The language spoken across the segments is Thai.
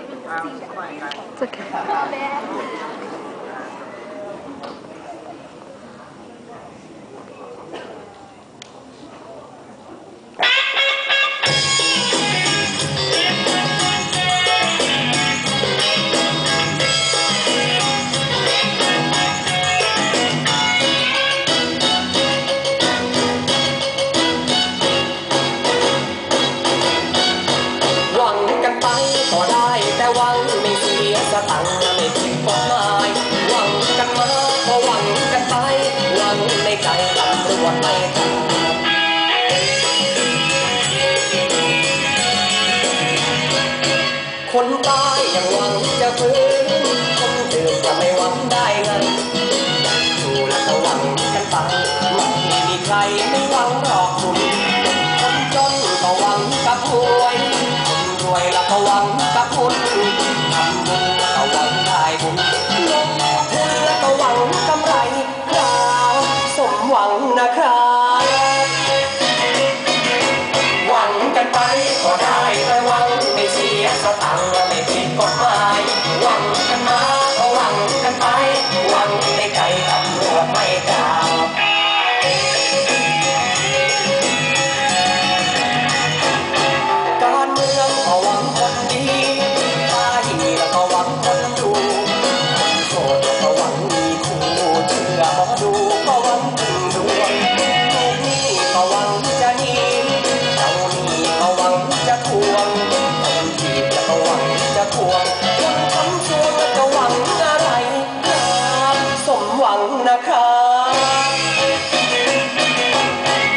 It's okay.ก็ได้แต่หวังไม่เสียสตังค์ไม่ผิดกฎหมายหวังกันมาก็หวังกันไปหวังในใจตำรวจไม่จับคนตายยังหวังจะฟื้นคนดื่มจะไม่หวังได้เงินอยู่แล้วก็หวังกันไปไม่มีใครไม่หวังหรอกคุณคนจนก็หวังกับหวยรวยแล้วก็หวังกับคุณทำบุญแล้วก็หวังได้บุญลงทุนแล้วก็หวังกำไรครับสมหวังนะครับหวังกันไปก็ได้แต่หวังไม่เสียสตังค์ไม่ผิดกฎหมายหวังกันมาก็หวังกันไปหวังในใจตำรวจไม่จับการเมืองก็หวังคนดีตาดีแล้วก็หวังคนดูโสดแล้วก็หวังมีคู่เชื่อหมอดูก็หวังพึ่งดวงลูกนี้ก็หวังจะหนีเจ้านี่ก็หวังจะทวงคนจีบแล้วก็หวังจะทวงคนทำชั่วแล้วก็หวังอะไรครับสมหวังนะครับ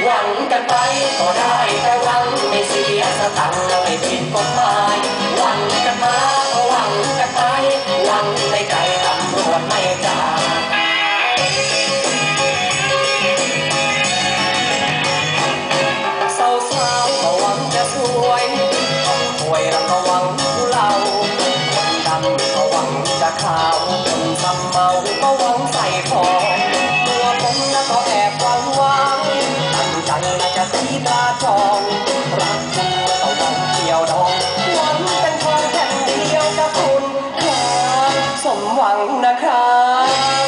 หวังกันไปก็ได้แต่หวังไม่เสียสตังค์ไม่ผิดกฎหมายหวังกันมาก็หวังกันไปหวังในใจตำรวจไม่จับสาวๆก็หวังจะสวยคนป่วยแล้วก็หวังผู้เล่าคนดำก็หวังจะขาวคนซ้ำเมาก็หวังใส่ทองตัวผมแล้วก็แอบหวังว่าตั้งใจและจะตีตาจองรักคุณแล้วก็หวังเกี่ยวดองหวังเป็นคนแค่เดียวกับคุณครับสมหวังนะครับ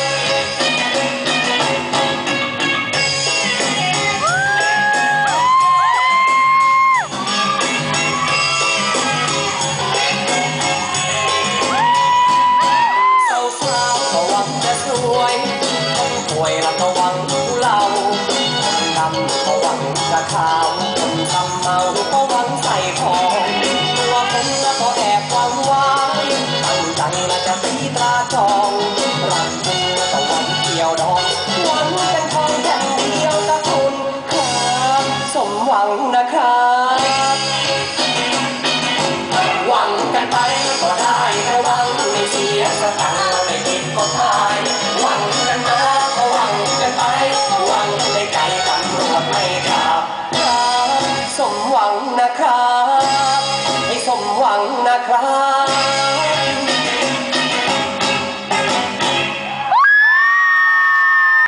แล้วก็หวังผู้เล่าคนดำก็หวังจะขาวคนทำเมาก็หวังใส่ของตัวผมแล้วก็แอบหวังไว้ตั้งใจและจะตีตราจองรักคุณแล้วก็หวังเกี่ยวดองหวังเป็นทองแท่งเดียวกับคุณครับสมหวังนะครับหวังกันไปก็ได้แต่หวังไม่เสียสตังค์ไม่ผิดกฎหมายหวังกันมาหวังกันไปหวังในใจตำรวจไม่จับครับสมหวังนะครับให้สมหวังนะครับ